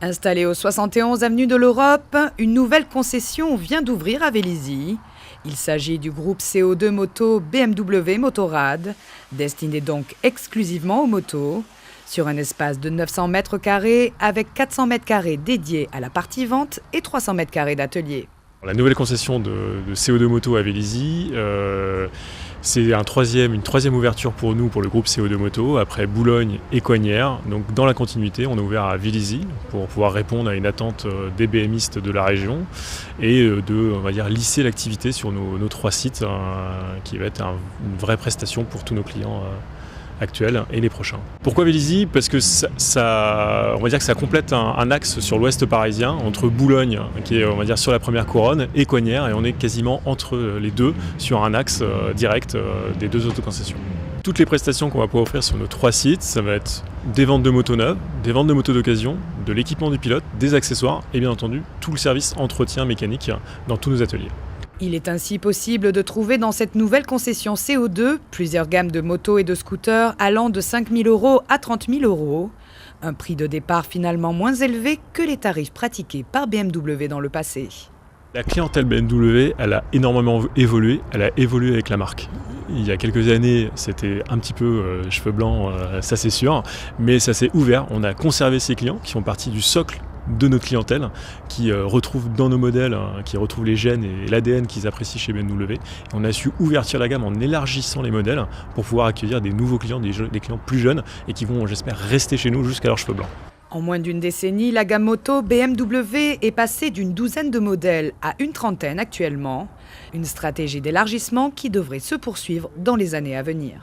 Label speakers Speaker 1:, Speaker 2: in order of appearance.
Speaker 1: Installée au 71 avenue de l'Europe, une nouvelle concession vient d'ouvrir à Vélizy. Il s'agit du groupe CO2 moto BMW Motorrad, destiné donc exclusivement aux motos, sur un espace de 900 mètres carrés avec 400 mètres carrés dédiés à la partie vente et 300 mètres carrés d'atelier.
Speaker 2: La nouvelle concession de CO2 Moto à Vélizy, c'est une troisième ouverture pour nous, pour le groupe CO2 Moto, après Boulogne et Coignères. Donc dans la continuité, on a ouvert à Vélizy pour pouvoir répondre à une attente des BMistes de la région et lisser l'activité sur nos 3 sites, qui va être une vraie prestation pour tous nos clients actuels et les prochains. Pourquoi Vélizy ? Parce que ça complète un axe sur l'ouest parisien, entre Boulogne, qui est sur la première couronne, et Coignères, et on est quasiment entre les deux, sur un axe direct des 2 autoconcessions. Toutes les prestations qu'on va pouvoir offrir sur nos 3 sites, ça va être des ventes de motos neuves, des ventes de motos d'occasion, de l'équipement du pilote, des accessoires et bien entendu tout le service entretien mécanique dans tous nos ateliers.
Speaker 1: Il est ainsi possible de trouver dans cette nouvelle concession CO2 plusieurs gammes de motos et de scooters allant de 5 000 € à 30 000 €. Un prix de départ finalement moins élevé que les tarifs pratiqués par BMW dans le passé.
Speaker 2: La clientèle BMW, elle a énormément évolué, elle a évolué avec la marque. Il y a quelques années, c'était un petit peu cheveux blancs, ça c'est sûr, mais ça s'est ouvert. On a conservé ces clients qui font partie du socle de notre clientèle, qui retrouvent dans nos modèles, qui retrouvent les gènes et l'ADN qu'ils apprécient chez BMW. Et on a su ouvrir la gamme en élargissant les modèles pour pouvoir accueillir des nouveaux clients, des clients plus jeunes et qui vont, j'espère, rester chez nous jusqu'à leurs cheveux blancs.
Speaker 1: En moins d'une décennie, la gamme moto BMW est passée d'une douzaine de modèles à une trentaine actuellement. Une stratégie d'élargissement qui devrait se poursuivre dans les années à venir.